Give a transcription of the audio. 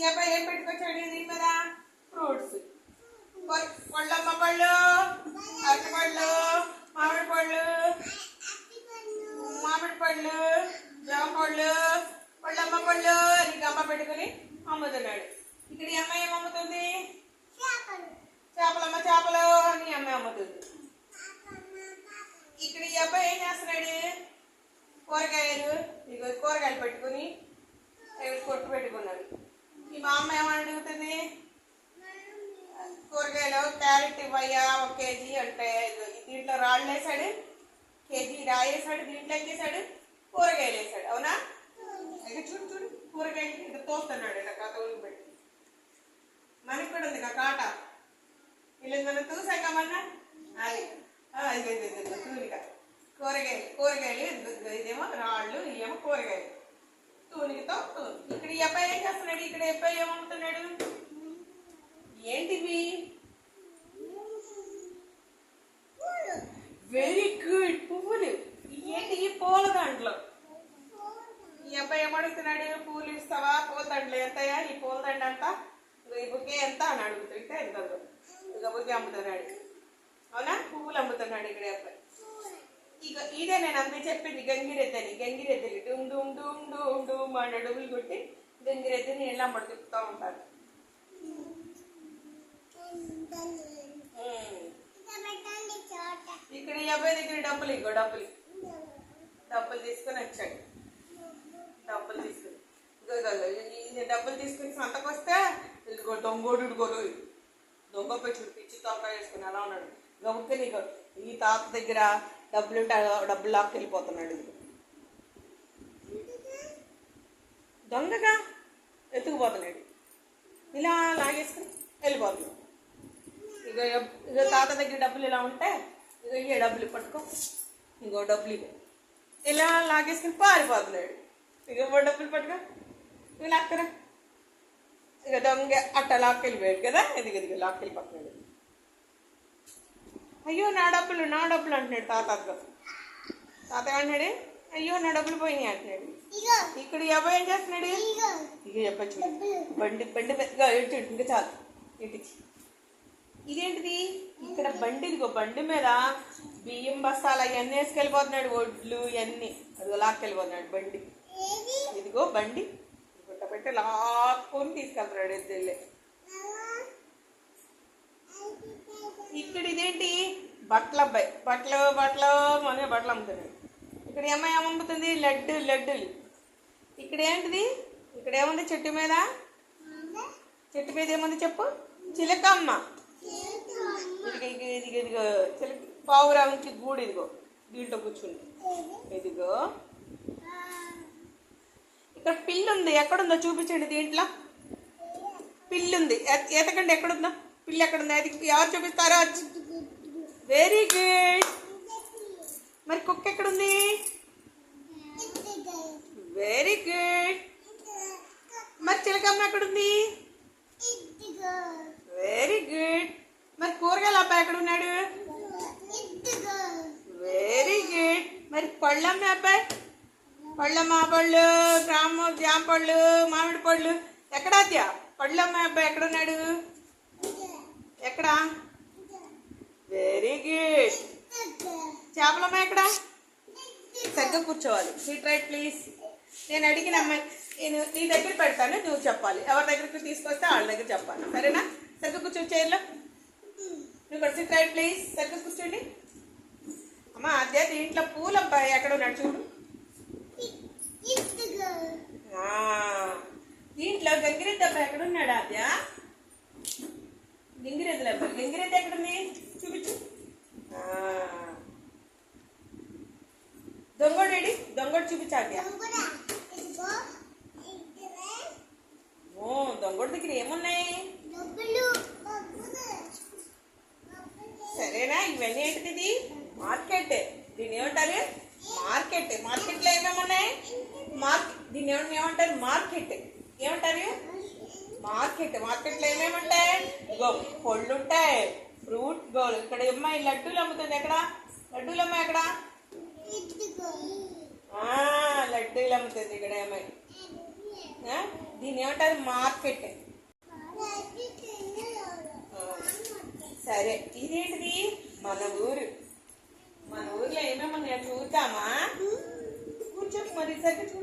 అబ్బాయి ఏం పెట్టుకొచ్చాడు దీని మీద? ఫ్రూట్స్, పళ్ళమ్మ పళ్ళు, అరటి పళ్ళు, మామిడి పళ్ళు, జామ పళ్ళు, పళ్ళమ్మ పళ్ళు అని గమ్మ పెట్టుకుని అమ్ముతున్నాడు. ఇక్కడ ఈ అమ్మాయి ఏం అమ్ముతుంది? చేపలమ్మ చేపలు అని అమ్మాయి అమ్ముతుంది. ఇక్కడ ఈ అబ్బాయి ఏం చేస్తున్నాడు? కూరగాయలు, ఇక కూరగాయలు పెట్టుకుని కొట్టు పెట్టుకున్నాడు. ఈ మా అమ్మ ఏమని అడుగుతుంది? కూరగాయలు క్యారెట్ ఇవ్వయ్యా 1 కేజీ అంటే దీంట్లో రాళ్ళు వేసాడు, కేజీ రాయేసాడు, దీంట్లో వేసాడు, కూరగాయలు వేసాడు. అవునా? ఇక చూడు చూడు కూరగాయలు ఇక తోస్తున్నాడు ఇలా కథలు పెట్టి. మనకి కూడా ఉంది కాట ఇలా మనం చూసాకమన్నా అది తూనిక కూరగాయలు ఇదేమో రాళ్ళు, ఇవేమో కూరగాయలు తూనికతో. ఇక్కడ ఈ అబ్బాయి ఏం చేస్తున్నాడు? ఇక్కడ అబ్బాయి ఏమవుతున్నాడు? ఏంటివి? వెరీ గుడ్, పువ్వులు. ఏంటి ఈ పూల దాంట్లో? ఈ అబ్బాయి ఏమడుగుతున్నాడు? పూలు ఇస్తావా? పూలదండలు ఎంతయా? ఈ పూలదండ అంతా ఈ బుకే ఎంత అని అడుగుతుంటే ఎంత ఇక బుకే అమ్ముతున్నాడు. అవునా? పువ్వులు అమ్ముతున్నాడు ఇక్కడ అబ్బాయి. ఇక ఇదే నేను అంతే చెప్పింది గంగిరెద్దని డూమ్ డూమ్ డూమ్ డూమ్ డూమ్ అన్న డూములు కొట్టి గంగిరెద్దని ఎలా అమ్మడి తిప్పుతూ ఉంటారు. ఇక్కడ ఈ అబ్బాయి దగ్గర డబ్బులు తీసుకొని వచ్చాడు. డబ్బులు తీసుకుని సంతకు వస్తే దొంగ పెట్టుడు పిచ్చి తొంగ వేసుకుని అలా ఉన్నాడు. గబుక్కి నీకు ఈ తాత దగ్గర డబ్బులుంటే డబ్బులు లాక్కి వెళ్ళిపోతున్నాడు. దొంగగా ఎత్తుకుపోతున్నాడు, ఇలా లాగేసుకుని వెళ్ళిపోతున్నాడు. ఇక తాత దగ్గర డబ్బులు ఇలా ఉంటే ఇక ఏ డబ్బులు పట్టుకో, ఇంకో డబ్బులు ఇక ఇలా లాగేసుకుని పారిపోతున్నాడు. ఇక డబ్బులు పట్టుకో ఇక లాక్కరా. ఇక దొంగ అట్ట లాక్కెళ్ళిపోయాడు కదా, ఎదిగదిగ లాక్కెళ్ళిపోతున్నాడు. అయ్యో నా డబ్బులు అంటున్నాడు తాత అంటున్నాడు. అయ్యో నా డబ్బులు పోయినాయి అంటున్నాడు. ఇక్కడ ఈ అబ్బాయి ఏం చేస్తున్నాడు? ఇక చెప్పచ్చు బండి పెద్దగా ఇటు ఇంకా చాలు ఇటుకి. ఇదేంటిది? ఇక్కడ బండి, ఇదిగో బండి మీద బియ్యం బస్తాలు అవన్నీ వేసుకెళ్ళిపోతున్నాడు, ఒడ్లు ఇవన్నీ అదిగో లాక్కెళ్ళిపోతున్నాడు బండి. ఇదిగో బండి గుట్ట పెట్టి లాక్కొని తీసుకెళ్తున్నాడు ఎద్దెళ్ళే. ఇక్కడ ఇదేంటి? బట్టలు అబ్బాయి, బట్టలు అమ్ముతున్నాడు. ఇక్కడ అమ్మాయి ఏమమ్ముతుంది? లడ్డూలు. ఇక్కడ ఏంటిది? ఇక్కడ ఏముంది? చెట్టు మీద ఏముంది చెప్పు? చిలకమ్మ. ఇదిగో చిలక పావురానికి గూడు, ఇదిగో దీంట్లో కూర్చుంది. ఇదిగో ఇక్కడ పిల్లుంది, ఎక్కడుందో చూపించండి. దీంట్లో పిల్లుంది, ఎతకండి ఎక్కడుందో పిల్లి, ఎక్కడుందో అది ఎవరు చూపిస్తారో. Very good. మరి కుక్క ఎక్కడుంది? Very good. మరి చిలకమ్మ ఎక్కడుంది? Very good. మరి కూరగాయల అబ్బాయి ఎక్కడున్నాడు? Very good. మరి పళ్ళమ్మ అబ్బాయి, పళ్ళు, జామ పళ్ళు, మామిడి పళ్ళు ఎక్కడా? పళ్ళమ్మ అబ్బాయి ఎక్కడున్నాడు? ఎక్కడా? Very good. చేపలమ్మ ఎక్కడా? సరిగ్గా కూర్చోవాలి. Seat right please. నేను అడిగిన అమ్మాయి నేను నీ దగ్గర పెడతాను, నువ్వు చెప్పాలి. ఎవరి దగ్గరికి తీసుకొస్తే వాళ్ళ దగ్గర చెప్పాలి, సరేనా? సరిగ్గా కూర్చో చైర్లో. నువ్వు కూడా సీట్ రైట్ ప్లీజ్. సరిగ్గా కూర్చోండి. అమ్మ అదే దీంట్లో పూల అబ్బాయి ఎక్కడ ఉన్నాడు చూడు. దీంట్లో గంగిరెద్దు అబ్బాయి ఎక్కడ ఉన్నాడు? అదే గంగిరెద్దుల అబ్బాయి. గంగిరెద్దు ఎక్కడుంది చూపించు. దొంగోడు చూపించాలి. దొంగోడు దగ్గర ఏమున్నాయి? సరేనా? ఇవన్నీ ఏంటిది? మార్కెట్. దీన్ని ఏమంటారు? మార్కెట్లో ఏమేమి ఉన్నాయి? దీన్ని ఏమంటారు? ఏమంటారు? మార్కెట్లో ఏమేమి ఉంటాయి? ఇగో పళ్ళు ఉంటాయి, ఫ్రూట్. ఇక్కడ అమ్మాయి లడ్డూలు అమ్ముతుంది. ఎక్కడ లడ్డూలు అమ్మాయి? ఎక్కడ లడ్డూలు అమ్ముతుంది ఇక్కడ అమ్మాయి. దీన్ని ఏమంటారు? మార్కెట్. సరే, ఇదేంటిది? మన ఊరు. మన ఊర్లో ఏమేమి ఉన్నాయో చూద్దామా? కూర్చో మరి, సరిగ్గా